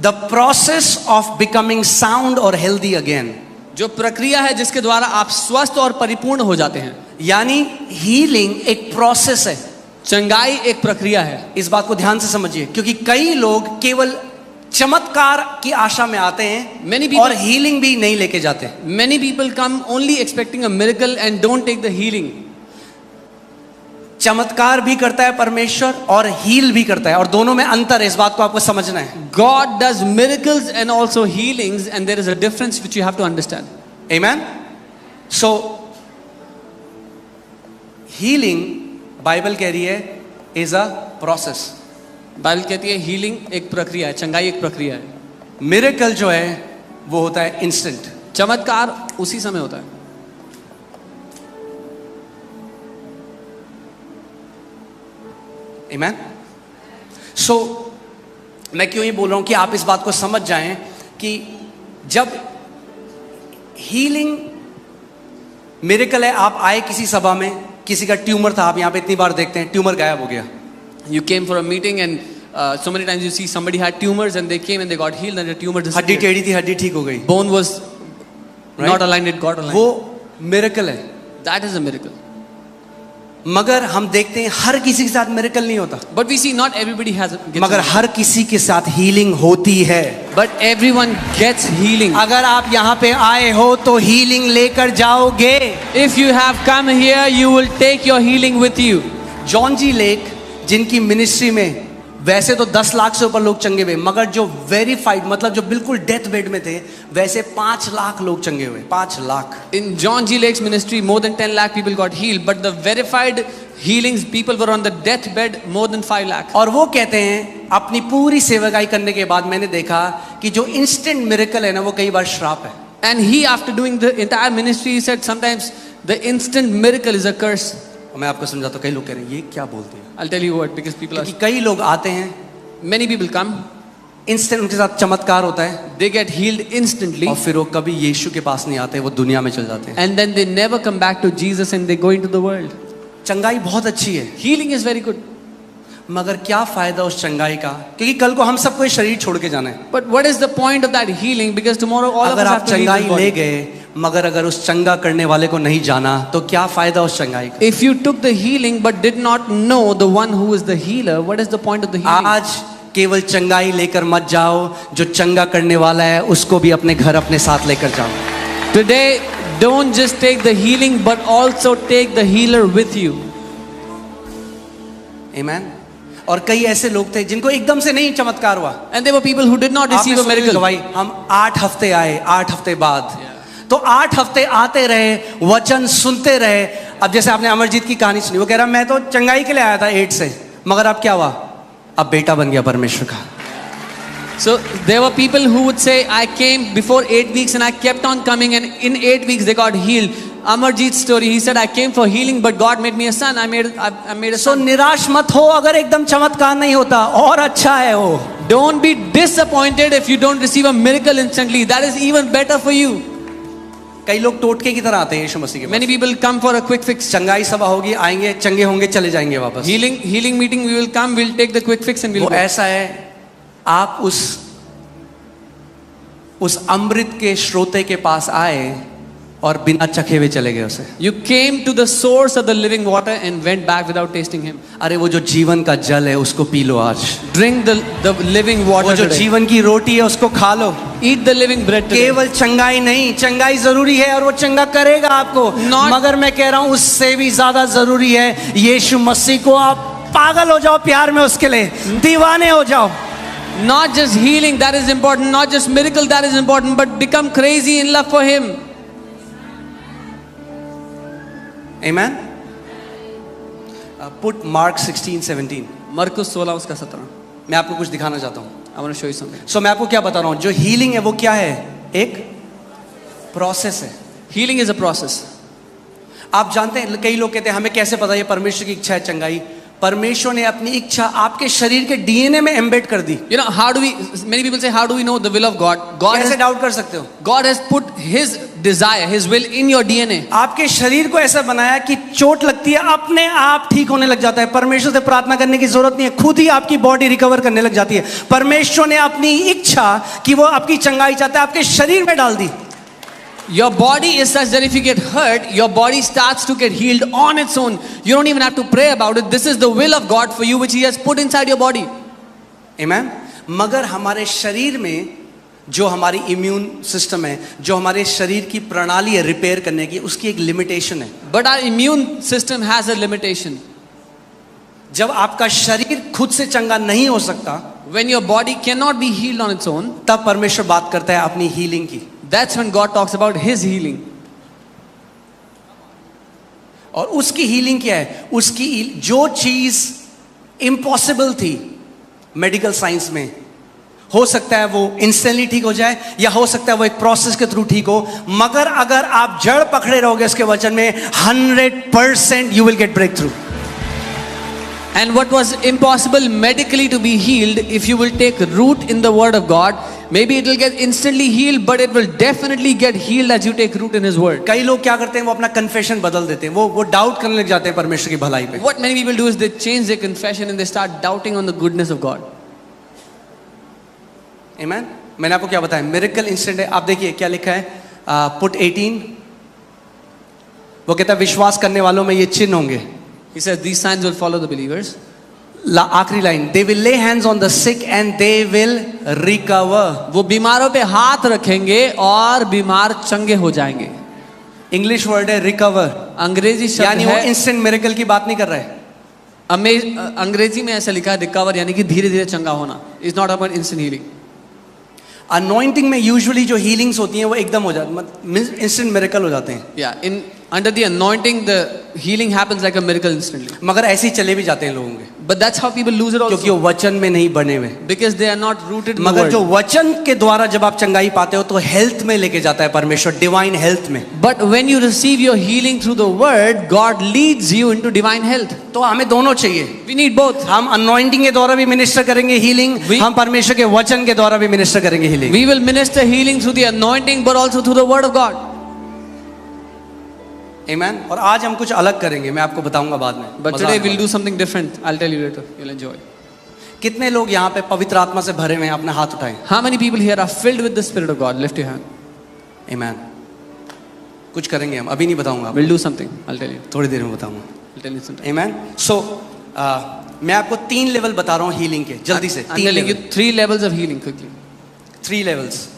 The process of becoming sound और हेल्दी अगेन, जो प्रक्रिया है जिसके द्वारा आप स्वस्थ और परिपूर्ण हो जाते हैं. यानी हीलिंग एक प्रोसेस है, चंगाई एक प्रक्रिया है. इस बात को ध्यान से समझिए, क्योंकि कई लोग केवल चमत्कार की आशा में आते हैं और हीलिंग भी नहीं लेके जाते. Many people come only expecting a miracle and don't take the healing. चमत्कार भी करता है परमेश्वर और हील भी करता है, और दोनों में अंतर है. इस बात को आपको समझना है. God does miracles and also healings, and there is a difference which you have to understand. Amen. So healing, Bible कह रही है, is a process. बाइबल कहती है हीलिंग एक प्रक्रिया है, चंगाई एक प्रक्रिया है. मिरेकल जो है वो होता है इंस्टेंट. चमत्कार उसी समय होता है. Amen. So मैं क्यों ये बोल रहा हूं कि आप इस बात को समझ जाएं कि जब हीलिंग मिरेकल है, आप आए किसी सभा में, किसी का ट्यूमर था, आप यहां पे इतनी बार देखते हैं ट्यूमर गायब हो गया. You came for a meeting and so many times you see somebody had tumors and they came and they got healed and the tumor हड्डी disappeared. टेढ़ी थी, हड्डी ठीक हो गई. Bone was Right? not aligned, it got aligned. वो miracle है. That is a miracle. मगर हम देखते हैं हर किसी के साथ मिरेकल नहीं होता. But we see not everybody has gets मगर a miracle. हर किसी के साथ हीलिंग होती है. But everyone gets healing. अगर आप यहाँ पे आए हो तो हीलिंग लेकर जाओगे. If you have come here, you will take your healing with you. John G Lake, जिनकी मिनिस्ट्री में वैसे तो 10 लाख से ऊपर लोग चंगे हुए, मगर जो वेरीफाइड, मतलब जो बिल्कुल डेथ बेड में थे, वैसे 5 लाख लोग चंगे हुए. 5 lakh. In John G. Lake's ministry, more than 10 lakh people got healed, but the verified healings, people were on the deathbed, more than 5 lakh. और वो कहते हैं अपनी पूरी सेवकाई करने के बाद मैंने देखा कि जो इंस्टेंट मिरेकल है ना, वो कई बार श्राप है. And he, after doing the entire ministry, he said sometimes the instant miracle is a curse. मैं आपको समझाता हूँ. कई लोग कह रहे हैं ये क्या बोलते हैं. I'll tell you what, because people are, क्योंकि कई लोग आते हैं, many people come, इंस्टेंट उनके साथ चमत्कार होता है, they get healed instantly, और फिर वो कभी यीशु के पास नहीं आते, वो दुनिया में चल जाते हैं. and then they never come back to Jesus and they go into the world. चंगाई बहुत अच्छी है, Healing is very good. मगर क्या फायदा उस चंगाई का, क्योंकि कल को हम सबको ये शरीर छोड़ के जाना है। But what is the point of that healing? Because tomorrow all of अगर us आप have to leave चंगाई this ले body. गए मगर अगर उस चंगा करने वाले को नहीं जाना तो क्या फायदा उस चंगाई का। If you took the healing but did not know the one who is the healer, what is the point of the healing? आज केवल चंगाई लेकर मत जाओ, जो चंगा करने वाला है उसको भी अपने घर अपने साथ लेकर जाओ। Today, don't just take the healing but also take the healer with you. आमीन। और कई ऐसे लोग थे जिनको एकदम से नहीं चमत्कार हुआ। And there were people who did not आपने receive a सुनी miracle. गवाही, हम 8 हफ्ते आए, 8 हफ्ते बाद, तो 8 हफ्ते आते रहे, वचन सुनते रहे। अब जैसे आपने अमरजीत की कहानी सुनी, वो कह रहा मैं तो चंगाई के लिए आया था 8 से, मगर अब क्या हुआ, अब बेटा बन गया परमेश्वर का। So there were people who would say, I came before 8 weeks and I kept on coming, and in 8 weeks they got healed. Amarjeet's story, he said, I came for healing but God made me a son. I made a so son. निराश मत हो अगर एकदम चमत्कार नहीं होता, और अच्छा है वो। Don't be disappointed if you don't receive a miracle instantly. That is even better for you. कई लोग टोटके की तरह आते हैं यीशु मसीह के पास। Many people come for a quick fix. चंगाई सभा होगी, आएंगे, चंगे होंगे, चले जाएंगे वापस। Healing meeting, we will come, we'll take the quick fix and we'll वो go. ऐसा है, आप उस अमृत के श्रोते के पास आए और बिना चखे हुए चले गए उसे। You came to the source of the living water and went back without tasting him. अरे वो जो जीवन का जल है उसको पी लो आज। Drink the living वो water जो today. जीवन की रोटी है उसको खा लो। Eat the living bread today. केवल चंगाई नहीं, चंगाई जरूरी है और वो चंगा करेगा आपको, मगर मैं कह रहा हूं उससे भी ज्यादा जरूरी है यीशु मसीह को आप पागल हो जाओ प्यार में उसके लिए, दीवाने हो जाओ। Not just healing, that is important. Not just miracle, that is important. But become crazy in love for him. Amen. Put Mark 16:17. Markus 16 उसका 17. मैं आपको कुछ दिखाना चाहता हूं। I want to show you something. सो मैं आपको क्या बता रहा हूं, जो हीलिंग है वो क्या है, एक प्रोसेस है। Healing is a process. आप जानते हैं कई लोग कहते हैं हमें कैसे पता ये परमेश्वर की इच्छा है चंगाई। परमेश्वर ने अपनी इच्छा आपके शरीर के डीएनए में एम्बेड कर दी। You know, many people say, how do we know the will of God? कैसे डाउट कर सकते हो? God has put his desire, his will in your DNA. आपके शरीर को ऐसा बनाया कि चोट लगती है अपने आप ठीक होने लग जाता है, परमेश्वर से प्रार्थना करने की जरूरत नहीं है, खुद ही आपकी बॉडी रिकवर करने लग जाती है। परमेश्वर ने अपनी इच्छा कि वो आपकी चंगाई चाहता है आपके शरीर में डाल दी। Your body is such that if you get hurt, your body starts to get healed on its own. You don't even have to pray about it. This is the will of God for you, which He has put inside your body. Amen? मगर हमारे शरीर में जो हमारी immune system है, जो हमारे शरीर की प्रणाली है रिपेयर करने की, उसकी एक लिमिटेशन है। But our immune system has a limitation. जब आपका शरीर खुद से चंगा नहीं हो सकता, When your body cannot be healed on its own, तब परमेश्वर बात करता है अपनी हीलिंग की। that's when God talks about His healing. और उसकी हीलिंग क्या है, उसकी जो चीज इम्पॉसिबल थी मेडिकल साइंस में, हो सकता है वो इंस्टेंटली ठीक हो जाए, या हो सकता है वो एक प्रोसेस के थ्रू ठीक हो, मगर अगर आप जड़ पकड़े रहोगे उसके वचन में 100% you will get breakthrough. And what was impossible medically to be healed, if you will take root in the word of God, maybe it will get instantly healed, but it will definitely get healed as you take root in His word. कई लोग क्या करते हैं, वो अपना confession बदल देते हैं, वो डाउट करने लग जाते हैं परमेश्वर की भलाई पे। What many people do is they change their confession and they start doubting on the goodness of God. Amen? मैंने आपको क्या बताया, मिरेकल इंस्टेंट है। आप देखिए क्या लिखा है, पुट 18, वो कहता है विश्वास करने वालों में ये चिन्ह होंगे। He says these signs will follow the believers. आखिरी line, they will lay hands on the sick and they will recover. वो बीमारों पे हाथ रखेंगे और बीमार चंगे हो जाएंगे। इंग्लिश वर्ड है रिकवर, अंग्रेजी शब्द यानी वो है, इंस्टेंट मिरेकल की बात नहीं कर रहा है। अंग्रेजी में ऐसा लिखा है रिकवर, यानी कि धीरे धीरे चंगा होना। Is not about instant healing. Anointing में यूजुअली जो हीलिंग्स होती हैं वो एकदम हो जाती, इंस्टेंट मिरेकल हो जाते हैं। या इन under the anointing the healing happens like a miracle instantly. मगर ऐसे ही चले भी जाते हैं लोगों के, But that's how people lose it also. क्योंकि वो वचन में नहीं बने हुए। Because they are not rooted in the मगर word. जो वचन के द्वारा जब आप चंगाई पाते हो तो हेल्थ में लेके जाता है परमेश्वर, डिवाइन हेल्थ में। But when you receive your healing through the word, God leads you into divine health. तो हमें दोनों चाहिए। We need both. हम अनॉइंटिंग के द्वारा भी मिनिस्टर करेंगे हीलिंग, हम परमेश्वर के वचन के द्वारा भी मिनिस्टर करेंगे healing. We will minister healing through the anointing, but also through the word of God. Amen? और आज हम कुछ अलग करेंगे, मैं आपको बताऊंगा बाद में। But मजा today आने we'll वाला do something different. I'll tell you later. You'll enjoy. है। कितने लोग यहाँ पे पवित्र आत्मा से भरे हुए हैं? अपने हाथ उठाएं। How many people here are filled with the Spirit of God? Lift your hand. Amen. कुछ करेंगे हम, अभी नहीं बताऊंगा आपको, We'll do something. I'll tell you. थोड़ी देर में बताऊंगा। I'll tell you sometime. Amen? So, मैं आपको 3 लेवल बता रहा हूँ हीलिंग के, जल्दी से। I'm telling you 3 levels of healing quickly. 3 levels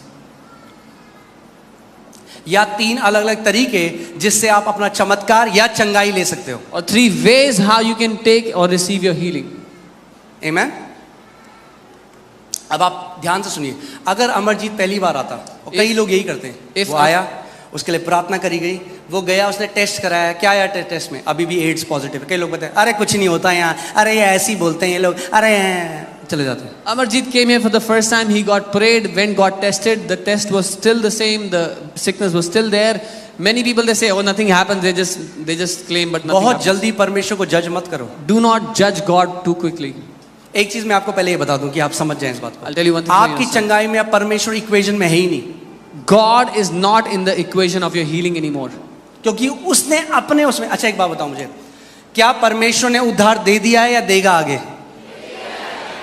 या 3 अलग अलग तरीके जिससे आप अपना चमत्कार या चंगाई ले सकते हो। Or 3 ways how you can take or receive your healing. Amen? अब आप ध्यान से सुनिए, अगर अमरजीत पहली बार आता, और कई लोग यही करते हैं, वो आया, उसके लिए प्रार्थना करी गई, वो गया, उसने टेस्ट कराया, क्या आया टेस्ट में? अभी भी एड्स पॉजिटिव है। कई लोग बताए अरे कुछ नहीं होता यहाँ, अरे ये ऐसे ही बोलते हैं ये लोग, अरे चले जाते हैं। Amarjit came here for the first time. He got prayed. When got tested, the test was still the same. The sickness was still there. Many people they say, "Oh, nothing happens." They just claim, but nothing बहुत happens. जल्दी परमेश्वर को जज मत करो। Do not judge God too quickly. एक चीज मैं आपको पहले ये बता दूं कि आप समझ जाएं इस बात को। I'll tell you one thing. आपकी चंगाई में अब परमेश्वर इक्वेशन में है ही नहीं, God is not in the equation of your healing anymore. क्योंकि उसने अपने उसमें। अच्छा एक बात बताओ मुझे, क्या परमेश्वर ने उद्धार दे दिया है या देगा आगे?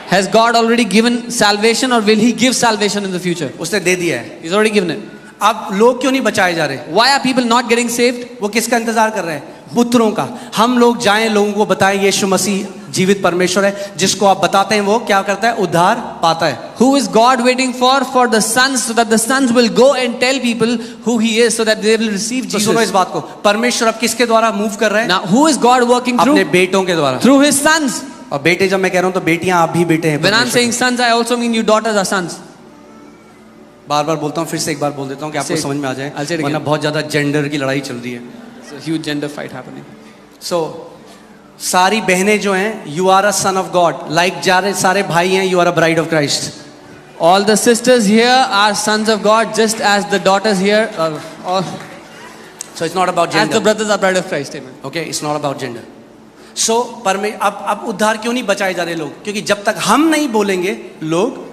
Has God already given salvation, or will He give salvation in the future? उसने दे दिया है। He's already given it. अब लोग क्यों नहीं बचाए जा रहे? Why are people not getting saved? वो किसका इंतजार कर रहे हैं? पुत्रों का। हम लोग जाएं, लोगों को बताएं यीशु मसीह जीवित परमेश्वर है, जिसको आप बताते हैं वो क्या करता है? उद्धार पाता है। Who is God waiting for? For the sons, so that the sons will go and tell people who He is, so that they will receive तो सुनो इस Jesus. बात को, परमेश्वर अब किसके द्वारा मूव कर रहे हैं? Now, who is God working अपने through? बेटों के द्वारा। Through His sons. और बेटे जब मैं कह रहा हूं तो बेटियां आप भी बेटे हैं। When I'm saying sons, I also mean you daughters are sons. बार बार बोलता हूं, फिर से एक बार बोल देता हूं कि आपको Say it. समझ में आ जाए, I'll say it वरना again. बहुत ज्यादा जेंडर की लड़ाई चल रही है। It's a huge gender fight happening. सो सारी बहनें जो हैं, you are a son of God, like सारे भाई हैं, you are a bride of Christ. All the sisters here are sons of God, just as the daughters here are, or so it's not about as the gender, brothers are bride of Christ. Amen. Okay, it's not about gender. So अब उद्धार क्यों नहीं बचाए जा रहे लोग? क्योंकि जब तक हम नहीं बोलेंगे लोग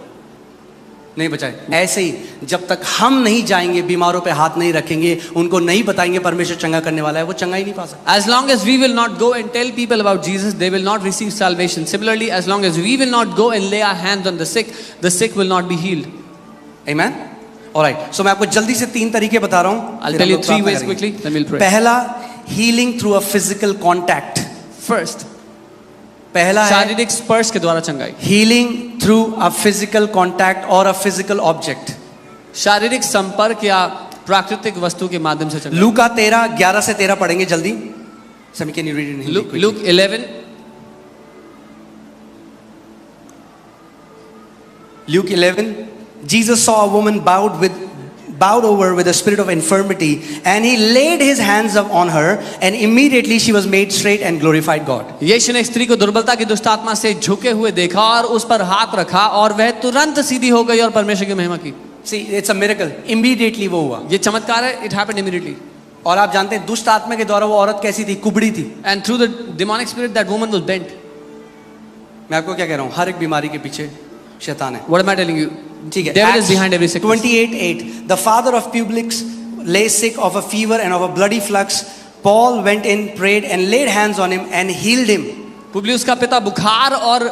नहीं बचाए। ऐसे ही जब तक हम नहीं जाएंगे, बीमारों पे हाथ नहीं रखेंगे, उनको नहीं बताएंगे परमेश्वर चंगा करने वाला है, वो चंगा ही नहीं पा सकते। As long as we will not go and tell people about Jesus, they will not receive salvation. Similarly, as long as we will not go and lay our hands on the sick will not be healed. Amen? Alright, so मैं आपको जल्दी से 3 तरीके बता रहा हूं। I'll फिर tell हम you लोग 3 प्रार्थना ways करेंगे। quickly, then we'll pray. पहला, healing through a physical contact. First, पहला है शारीरिक स्पर्श के द्वारा चंगाई। Healing through a physical contact और अ फिजिकल ऑब्जेक्ट। शारीरिक संपर्क या प्राकृतिक वस्तु के माध्यम से चंगाई। लूका 13:11 से 13 पढ़ेंगे जल्दी। समी can you read in Hindi? Luke 11. Luke 11, Jesus saw a woman bowed over with a spirit of infirmity, and he laid his hands up on her, and immediately she was made straight and glorified God. यीशु ने स्त्री को दुर्बलता की दुष्ट आत्मा से झुके हुए देखा और उस पर हाथ रखा और वह तुरंत सीधी हो गई और परमेश्वर की महिमा की। See, it's a miracle. Immediately वो हुआ। ये चमत्कार है। It happened immediately. और आप जानते हैं दुष्ट आत्मा के द्वारा वो औरत कैसी थी? कुबड़ी थी। And through the demonic spirit, that woman was bent. मैं आपको क्या कह रहा हूँ, हर एक बीमारी के पीछे शैतान है। What am I telling you? ठीक है। Devil is behind every sickness. 28:8, the father of Publius lay sick of a fever and of a bloody flux. Paul went in, prayed and laid hands on him and healed him. Publius का पिता बुखार और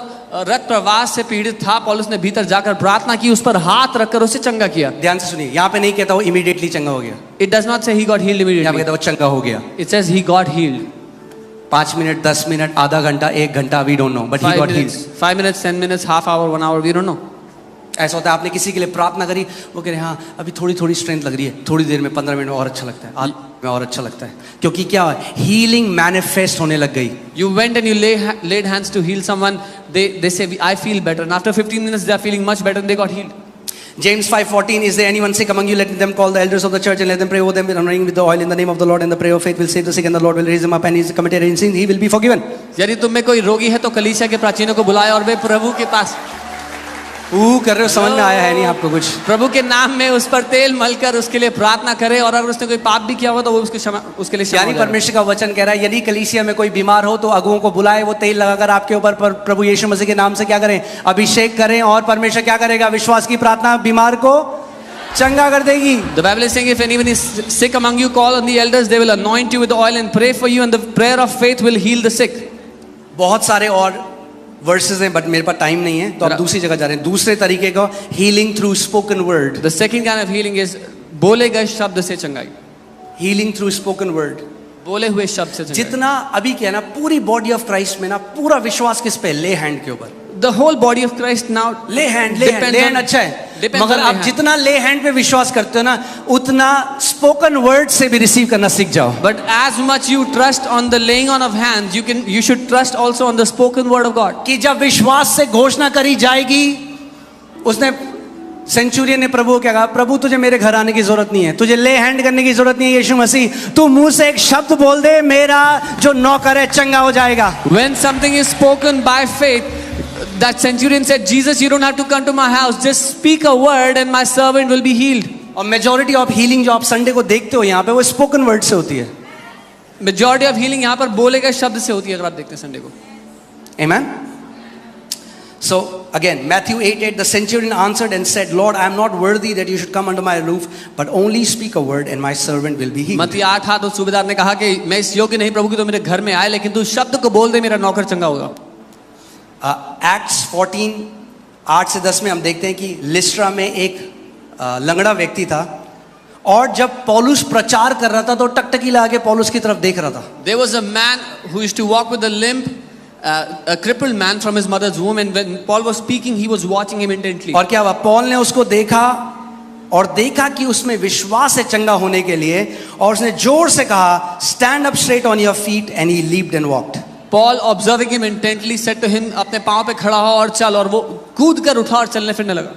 रक्त प्रवाह से पीड़ित था। पौलुस ने भीतर जाकर प्रार्थना की, उस पर हाथ रखकर उसे चंगा किया। ध्यान से सुनिए, यहाँ पे नहीं कहता वो इमीडिएटली चंगा हो गया, It does not say he got healed यहाँ पे immediately. कहता वो चंगा हो गया। It says he got healed. 5 minute, 10 minute, आधा घंटा, 1 घंटा, we don't know, but he 5 got minutes, healed. 5 minutes, 10 minutes, half hour, 1 hour, we don't know. ऐसा होता है, आपने किसी के लिए प्रार्थना करी, वो कह रहे हाँ अभी थोड़ी थोड़ी स्ट्रेंथ लग रही है, थोड़ी देर में 15 मिनट में और अच्छा लगता है, आज में और अच्छा लगता है, क्योंकि क्या है, हीलिंग मैनिफेस्ट होने लग गई। You went and you laid hands to heal someone. They say I feel better, and after 15 minutes they are feeling much better and they got healed. James 5:14, is there anyone sick among you? Let them call the elders of the church and let them pray over them, anointing with the oil in the name of the Lord, and the prayer of faith will save the sick, and the Lord will raise him up, and he is committed in sin, he will be forgiven. यदि तुम में कोई रोगी है तो कलीसिया के प्राचीनों को बुलाए और वे प्रभु के पास कर रहे हो, समझ में आया है नहीं आपको कुछ? प्रभु के नाम में उस पर तेल मलकर उसके लिए प्रार्थना करे, और अगर उसने कोई पाप भी किया हो तो वो उसके लिए क्षमा यानी हो जाएगा। परमेश्वर का वचन कह रहा है, यदि कलीसिया में कोई बीमार हो तो अगुओं को बुलाए, वो तेल लगाकर आपके ऊपर प्रभु यीशु मसीह के नाम से क्या करें, अभिषेक करें, और परमेश्वर क्या करेगा, विश्वास की प्रार्थना बीमार को चंगा कर देगी। The Bible is saying if anyone is sick among you, call on the elders, they will anoint you with oil and pray for you, and the prayer of faith will heal the sick. बहुत सारे और versus हैं but मेरे पास time नहीं है तो आप दूसरी जगह जा रहे हैं। दूसरे तरीके का healing through spoken word. The second kind of healing is बोले गए शब्द से चंगाई। हीलिंग थ्रू स्पोकन वर्ड, बोले हुए शब्द से चंगाई। जितना अभी क्या है ना, पूरी बॉडी ऑफ क्राइस्ट में ना पूरा विश्वास किस पे? ले हैंड के ऊपर। The whole body of Christ now ले हैंड अच्छा है, मगर आप जितना ले हैंड पे विश्वास करते हो ना, उतना स्पोकन वर्ड से भी रिसीव करना सीख जाओ। But as much you trust on the laying on of hands, you should trust also on the spoken word of God. कि जब विश्वास से घोषणा करी जाएगी, उसने सेंचुरियन ने प्रभु को क्या कहा? प्रभु तुझे मेरे घर आने की जरूरत नहीं है, तुझे ले हैंड करने की जरूरत नहीं है यीशु मसीह, तू मुंह से एक शब्द बोल दे, मेरा जो नौकर है चंगा हो जाएगा। When something is spoken by faith, that centurion said, Jesus, you don't have to come to my house, just speak a word and my servant will be healed. और मेजॉरिटी ऑफ हीलिंग जो आप Sunday को देखते हो यहाँ पे, वो spoken word से होती है। Majority of healing यहाँ पर बोले गए शब्द से होती है, अगर आप देखते हैं संडे को। Amen. So again, Matthew 8:8, the centurion answered and said, Lord, I am not worthy that you should come under my roof, but only speak a word and my servant will be healed. मत्ती 8:8 उस सूबेदार ने कहा कि मैं इस योग्य नहीं प्रभु कि तो मेरे घर में आए, लेकिन तू शब्द को बोल दे, मेरा नौकर चंगा होगा। Acts 14:8-10 में हम देखते हैं कि लिस्ट्रा में एक लंगड़ा व्यक्ति था, और जब पौलुस प्रचार कर रहा था तो टकटकी लगा के पौलुस की तरफ देख रहा था। There was a man who used to walk with a limp, a crippled man from his mother's womb, and when Paul was speaking, he was watching him intently. और क्या हुआ? पौल ने उसको देखा और देखा कि उसमें विश्वास है चंगा होने के लिए, और उसने जोर से कहा, stand up straight on your feet, and he leaped and walked. Paul, observing him intently, said to him, अपने पांव पे खड़ा हो और चल, और वो कूद कर उठा और चलने फिरने लगा।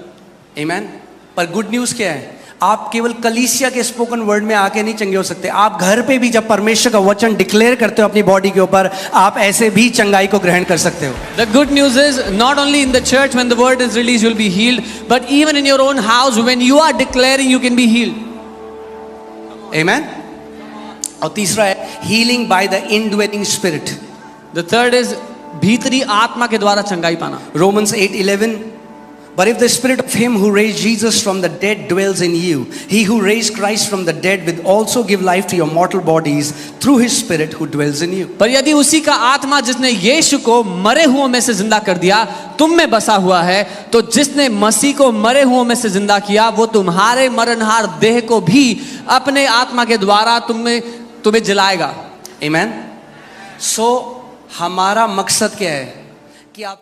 आमीन। पर गुड न्यूज़ क्या है? आप केवल कलीसिया के स्पोकन वर्ड में आके नहीं चंगे हो सकते, आप घर पे भी जब परमेश्वर का वचन डिक्लेयर करते हो अपनी बॉडी के ऊपर, आप ऐसे भी चंगाई को ग्रहण कर सकते हो। The good news is not only in the church when the word is released you'll be healed, but even in your own house when you are declaring you can be healed. Amen. और तीसरा है healing by the indwelling spirit. The third is भीतरी आत्मा के द्वारा चंगाई पाना। Romans 8:11, but if the spirit of him who raised Jesus from the dead dwells in you, he who raised Christ from the dead will also give life to your mortal bodies through his spirit who dwells in you. पर यदि उसी का आत्मा जिसने यीशु को मरे हुओं में से जिंदा कर दिया तुम में बसा हुआ है, तो जिसने मसीह को मरे हुओं में से जिंदा किया वो तुम्हारे मरणहार देह को भी अपने आत्मा के द्वारा तुम्हें जलाएगा। Amen. So हमारा मकसद क्या है कि आप